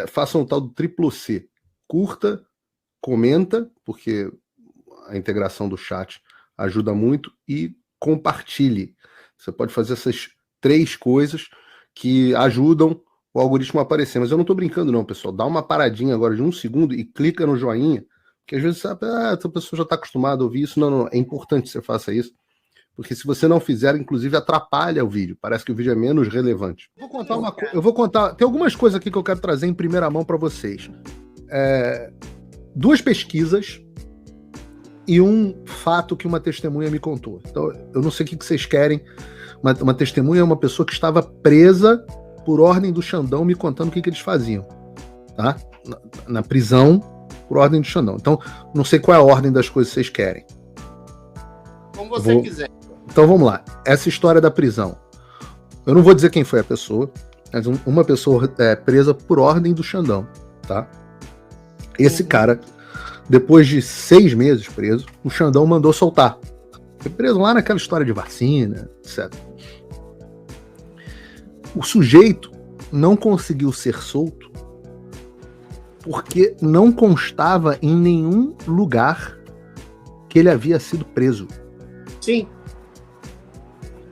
façam o tal do triplo C. Curta, comenta, porque a integração do chat ajuda muito, e compartilhe. Você pode fazer essas 3 coisas que ajudam o algoritmo a aparecer. Mas eu não estou brincando não, pessoal. Dá uma paradinha agora de 1 segundo e clica no joinha, porque às vezes sabe, essa pessoa já está acostumada a ouvir isso. Não, é importante que você faça isso, porque se você não fizer, inclusive atrapalha o vídeo. Parece que o vídeo é menos relevante. Eu vou contar. Tem algumas coisas aqui que eu quero trazer em primeira mão para vocês. 2 pesquisas e um fato que uma testemunha me contou. Então, eu não sei o que vocês querem. Uma testemunha é uma pessoa que estava presa por ordem do Xandão, me contando o que eles faziam, tá? Na prisão, por ordem do Xandão. Então, não sei qual é a ordem das coisas que vocês querem. Como você quiser. Então, vamos lá. Essa história da prisão. Eu não vou dizer quem foi a pessoa, mas uma pessoa presa por ordem do Xandão, tá? Esse cara, depois de 6 meses preso, o Xandão mandou soltar. Foi preso lá naquela história de vacina, etc. O sujeito não conseguiu ser solto porque não constava em nenhum lugar que ele havia sido preso. Sim.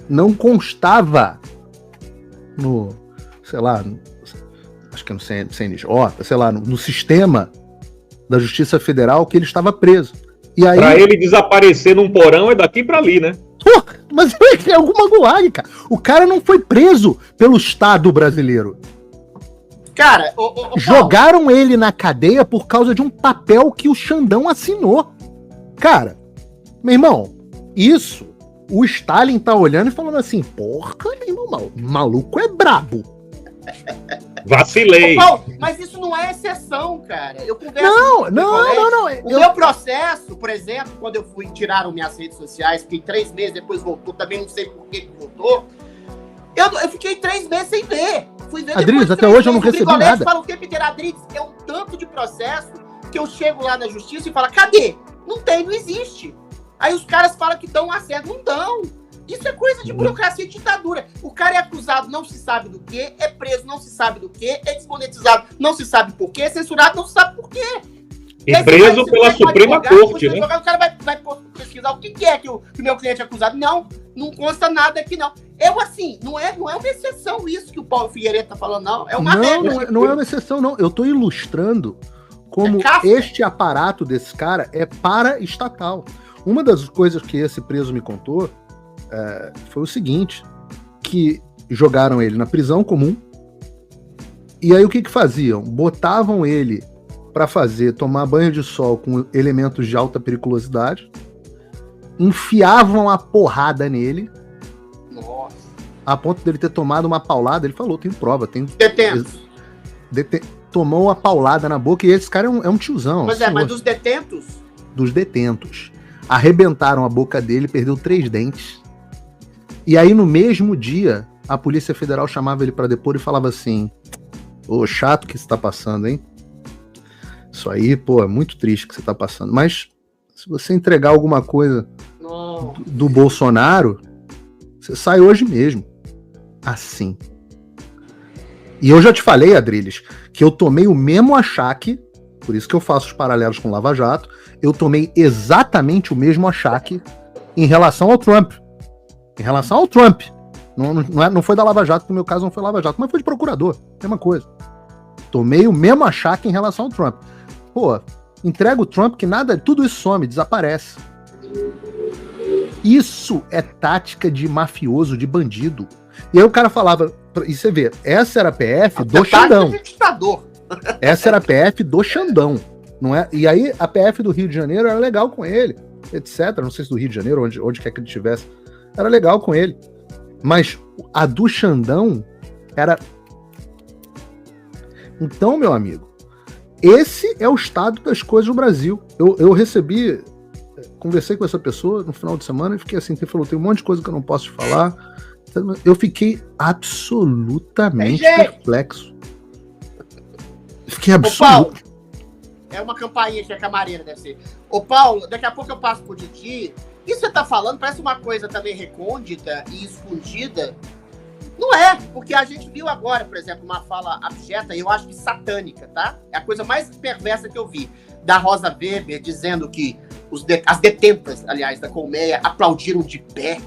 Não constava no, sei lá, acho que é no CNJ, sei lá, no sistema da Justiça Federal que ele estava preso. E aí, pra ele desaparecer num porão é daqui pra ali, né? Mas é alguma gulag, cara. O cara não foi preso pelo Estado brasileiro. Cara, jogaram ele na cadeia por causa de um papel que o Xandão assinou. Cara, meu irmão, isso, o Stalin tá olhando e falando assim, porra, meu irmão, o maluco é brabo. Vacilei. Paulo, mas isso não é exceção, cara. Eu converso não. O meu processo, por exemplo, quando tiraram minhas redes sociais, fiquei 3 meses, depois voltou, também não sei por que voltou. Eu fiquei 3 meses sem ver. Fui ver Adriles, até hoje eu não recebi nada. Fala o tempo inteiro, Adriles, é um tanto de processo que eu chego lá na justiça e falo, cadê? Não tem, não existe. Aí os caras falam que dão acesso, não dão. Isso é coisa de burocracia e ditadura. O cara é acusado, não se sabe do que, é preso, não se sabe do que, é desmonetizado, não se sabe por quê, é censurado, não se sabe por quê. E preso pela Suprema Corte, né? O cara vai pesquisar o que é que o meu cliente é acusado. Não consta nada aqui, não. Assim, não é uma exceção isso que o Paulo Figueiredo tá falando, não. É uma regra. Não é uma exceção, não. Eu tô ilustrando como este aparato desse cara é paraestatal. Uma das coisas que esse preso me contou foi o seguinte, que jogaram ele na prisão comum, e aí o que faziam? Botavam ele para tomar banho de sol com elementos de alta periculosidade, enfiavam a porrada nele, nossa, a ponto dele ter tomado uma paulada. Ele falou, tem prova, tem... Detentos. Tomou uma paulada na boca, e esse cara é um tiozão. Mas dos detentos? Dos detentos. Arrebentaram a boca dele, perdeu 3 dentes. E aí, no mesmo dia, a Polícia Federal chamava ele para depor e falava assim, chato que você tá passando, hein? Isso aí, é muito triste que você tá passando. Mas, se você entregar alguma coisa do Bolsonaro, você sai hoje mesmo. Assim. E eu já te falei, Adriles, que eu tomei o mesmo achaque, por isso que eu faço os paralelos com o Lava Jato, eu tomei exatamente o mesmo achaque em relação ao Trump. Em relação ao Trump. Não foi da Lava Jato, no meu caso não foi Lava Jato, mas foi de procurador. Mesma coisa. Tomei o mesmo achaque em relação ao Trump. Entrega o Trump que tudo isso some, desaparece. Isso é tática de mafioso, de bandido. E aí o cara falava, e você vê, essa era a PF do Xandão. Essa era a PF do Xandão. Não é? E aí a PF do Rio de Janeiro era legal com ele, etc. Não sei se do Rio de Janeiro, onde quer que ele estivesse. Era legal com ele. Mas a do Xandão era... Então, meu amigo, esse é o estado das coisas no Brasil. Eu recebi... Conversei com essa pessoa no final de semana e fiquei assim, ele falou, tem um monte de coisa que eu não posso te falar. Eu fiquei absolutamente perplexo. Fiquei absoluto. É uma campainha que a camareira deve ser. Ô, Paulo, daqui a pouco eu passo pro Didi. Isso que você tá falando parece uma coisa também recôndita e escondida Não é, porque a gente viu agora, por exemplo, uma fala abjeta, eu acho que satânica, tá? É a coisa mais perversa que eu vi, da Rosa Weber dizendo que as detentas, aliás, da colmeia, aplaudiram de pé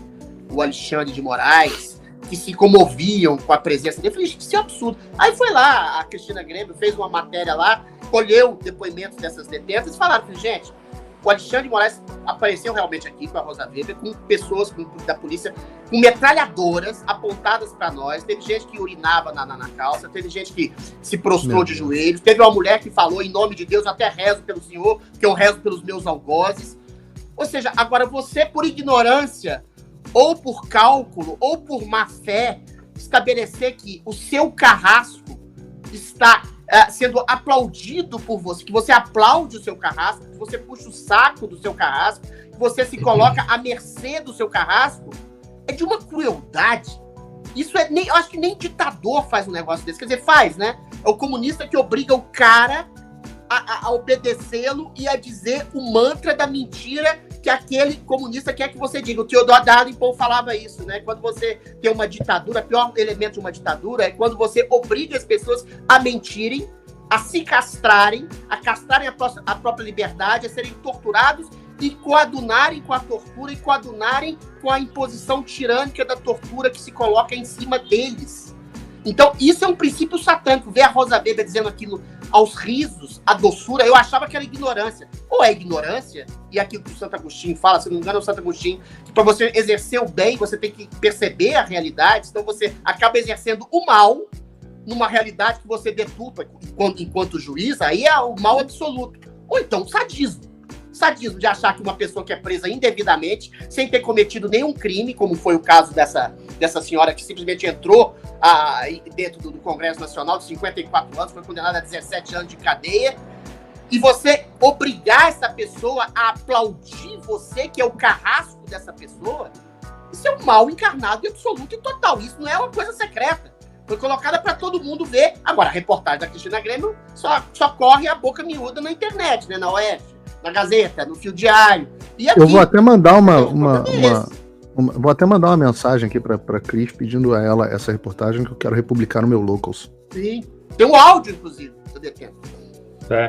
o Alexandre de Moraes, que se comoviam com a presença dele. Eu falei, gente, isso é absurdo. Aí foi lá, a Cristina Grêmio fez uma matéria lá, colheu depoimentos dessas detentas e falaram, gente, o Alexandre de Moraes apareceu realmente aqui com a Rosa Weber, com pessoas da polícia, com metralhadoras apontadas para nós. Teve gente que urinava na calça, teve gente que se prostrou de joelhos, teve uma mulher que falou, em nome de Deus, eu até rezo pelo senhor, que eu rezo pelos meus algozes. Ou seja, agora você, por ignorância, ou por cálculo, ou por má fé, estabelecer que o seu carrasco está sendo aplaudido por você, que você aplaude o seu carrasco, que você puxa o saco do seu carrasco, que você se coloca à mercê do seu carrasco, é de uma crueldade. Isso eu acho que nem ditador faz um negócio desse. Quer dizer, faz, né? É o comunista que obriga o cara a obedecê-lo e a dizer o mantra da mentira que aquele comunista quer que você diga. O Theodor Dalrymple falava isso, né? Quando você tem uma ditadura, o pior elemento de uma ditadura é quando você obriga as pessoas a mentirem, a se castrarem, a castrarem a própria liberdade, a serem torturados e coadunarem com a tortura e coadunarem com a imposição tirânica da tortura que se coloca em cima deles. Então, isso é um princípio satânico. Ver a Rosa Weber dizendo aquilo aos risos, a doçura, eu achava que era ignorância. Ou é ignorância, e aquilo que o Santo Agostinho fala, se não me engano é o Santo Agostinho, que para você exercer o bem, você tem que perceber a realidade, então você acaba exercendo o mal numa realidade que você deturpa enquanto juiz, aí é o mal absoluto. Ou então sadismo. Sadismo de achar que uma pessoa que é presa indevidamente, sem ter cometido nenhum crime, como foi o caso dessa senhora que simplesmente entrou dentro do Congresso Nacional de 54 anos, foi condenada a 17 anos de cadeia, e você obrigar essa pessoa a aplaudir você, que é o carrasco dessa pessoa, isso é um mal encarnado e absoluto e total. Isso não é uma coisa secreta. Foi colocada para todo mundo ver. Agora, a reportagem da Cristina Grêmio só corre a boca miúda na internet, né? Na UF, na Gazeta, no Fio Diário. E aqui, eu vou até mandar vou até mandar uma mensagem aqui para Cris pedindo a ela essa reportagem que eu quero republicar no meu Locals. Sim. Tem um áudio, inclusive, do detento.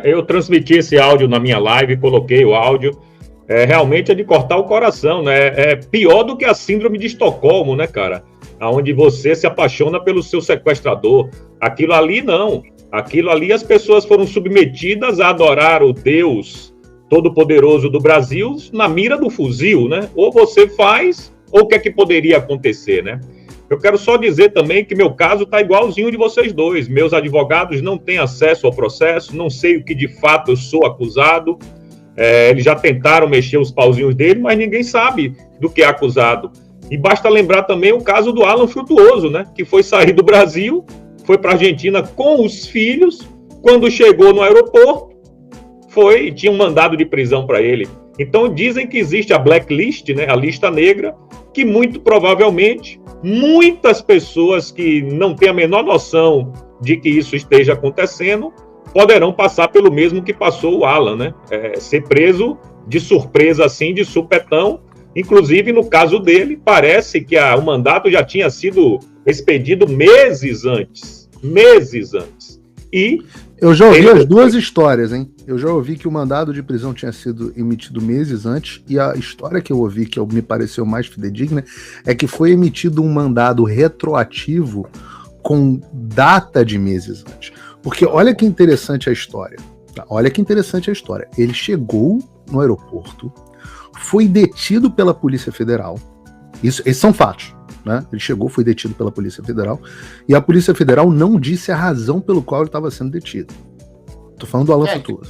Eu transmiti esse áudio na minha live, coloquei o áudio. Realmente é de cortar o coração, né? É pior do que a síndrome de Estocolmo, né, cara? Onde você se apaixona pelo seu sequestrador. Aquilo ali, não. Aquilo ali, as pessoas foram submetidas a adorar o Deus Todo-Poderoso do Brasil na mira do fuzil, né? Ou você faz, ou o que é que poderia acontecer, né? Eu quero só dizer também que meu caso está igualzinho de vocês dois. Meus advogados não têm acesso ao processo, não sei o que de fato eu sou acusado. Eles já tentaram mexer os pauzinhos dele, mas ninguém sabe do que é acusado. E basta lembrar também o caso do Alan Frutuoso, né? Que foi sair do Brasil, foi para a Argentina com os filhos, quando chegou no aeroporto, tinha um mandado de prisão para ele. Então dizem que existe a blacklist, né? A lista negra, que muito provavelmente muitas pessoas que não têm a menor noção de que isso esteja acontecendo poderão passar pelo mesmo que passou o Alan, né? Ser preso de surpresa assim, de supetão. Inclusive, no caso dele, parece que o mandato já tinha sido expedido meses antes. E eu já ouvi as duas histórias, hein? Eu já ouvi que o mandado de prisão tinha sido emitido meses antes, e a história que eu ouvi, que me pareceu mais fidedigna, é que foi emitido um mandado retroativo com data de meses antes. Porque olha que interessante a história. Tá? Olha que interessante a história. Ele chegou no aeroporto, foi detido pela Polícia Federal. Esses são fatos, né? Ele chegou, foi detido pela Polícia Federal, e a Polícia Federal não disse a razão pelo qual ele estava sendo detido. Tô falando do Alan Frutuoso.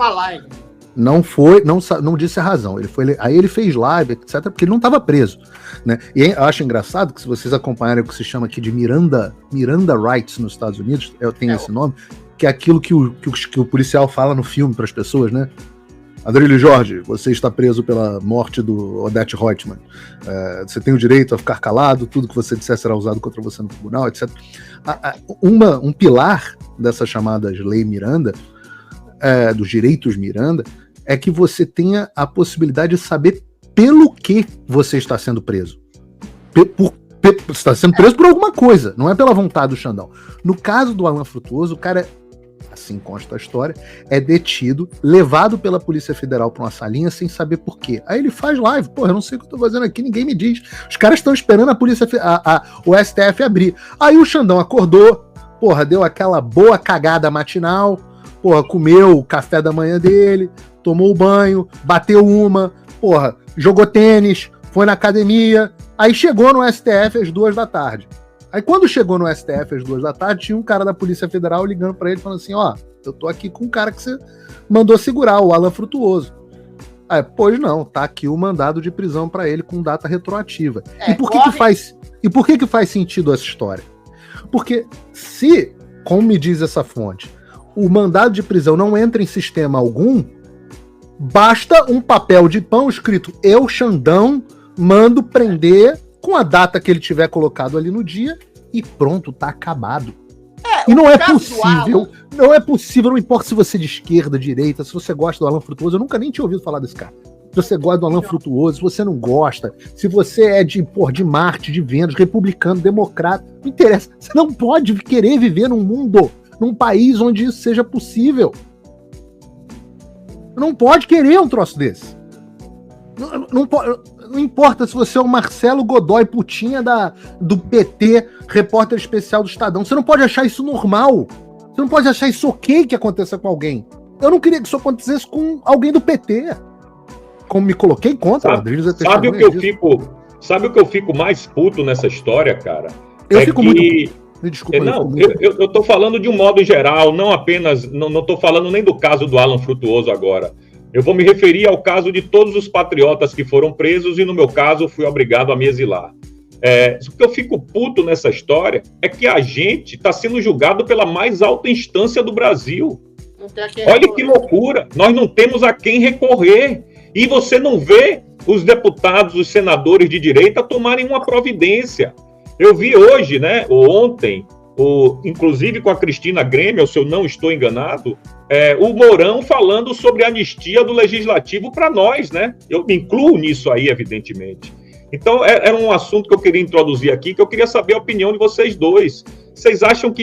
Não disse a razão. Aí ele fez live, etc., porque ele não estava preso, né? E eu acho engraçado que, se vocês acompanharem o que se chama aqui de Miranda Rights nos Estados Unidos, tem esse nome, que é aquilo que o policial fala no filme para as pessoas, né? Adrilho Jorge, você está preso pela morte do Odete Reutemann. Você tem o direito a ficar calado, tudo que você disser será usado contra você no tribunal, etc. Um pilar dessas chamadas Lei Miranda, dos direitos Miranda, é que você tenha a possibilidade de saber pelo que você está sendo preso. Você está sendo preso por alguma coisa, não é pela vontade do Xandão. No caso do Alan Frutuoso, o cara, assim consta a história, é detido, levado pela Polícia Federal para uma salinha sem saber por quê. Aí ele faz live, porra, eu não sei o que eu tô fazendo aqui, ninguém me diz. Os caras estão esperando o STF abrir. Aí o Xandão acordou, porra, deu aquela boa cagada matinal, porra, comeu o café da manhã dele, tomou o banho, bateu uma, porra, jogou tênis, foi na academia, aí chegou no STF às 2 da tarde. Aí quando chegou no STF às 2 da tarde, tinha um cara da Polícia Federal ligando pra ele, falando assim, ó, eu tô aqui com um cara que você mandou segurar, o Alan Frutuoso. Aí, pois não, tá aqui o mandado de prisão pra ele com data retroativa. E por que faz sentido essa história? Porque se, como me diz essa fonte, o mandado de prisão não entra em sistema algum, basta um papel de pão escrito eu, Xandão, mando prender com a data que ele tiver colocado ali no dia e pronto, tá acabado. E não é possível, não importa se você é de esquerda, direita, se você gosta do Alan Frutuoso, eu nunca nem tinha ouvido falar desse cara. Se você gosta do Alan Frutuoso, se você não gosta, se você é de Marte, de Vênus, republicano, democrata, não interessa. Você não pode querer viver num mundo, num país onde isso seja possível. Não pode querer um troço desse. Não importa se você é o Marcelo Godoy Putinha do PT, repórter especial do Estadão. Você não pode achar isso normal. Você não pode achar isso ok que aconteça com alguém. Eu não queria que isso acontecesse com alguém do PT. Como me coloquei contra. Sabe o que eu fico mais puto nessa história, cara? Eu fico muito puto. Me desculpa. Eu tô falando de um modo geral, não apenas... Não tô falando nem do caso do Alan Frutuoso agora. Eu vou me referir ao caso de todos os patriotas que foram presos e, no meu caso, fui obrigado a me exilar. O que eu fico puto nessa história é que a gente está sendo julgado pela mais alta instância do Brasil. Olha que loucura! Nós não temos a quem recorrer. E você não vê os deputados, os senadores de direita tomarem uma providência. Eu vi hoje, né, ou ontem, inclusive com a Cristina Grêmio, se eu não estou enganado, o Mourão falando sobre a anistia do Legislativo para nós, né? Eu me incluo nisso aí, evidentemente. Então, era um assunto que eu queria introduzir aqui, que eu queria saber a opinião de vocês dois. Vocês acham que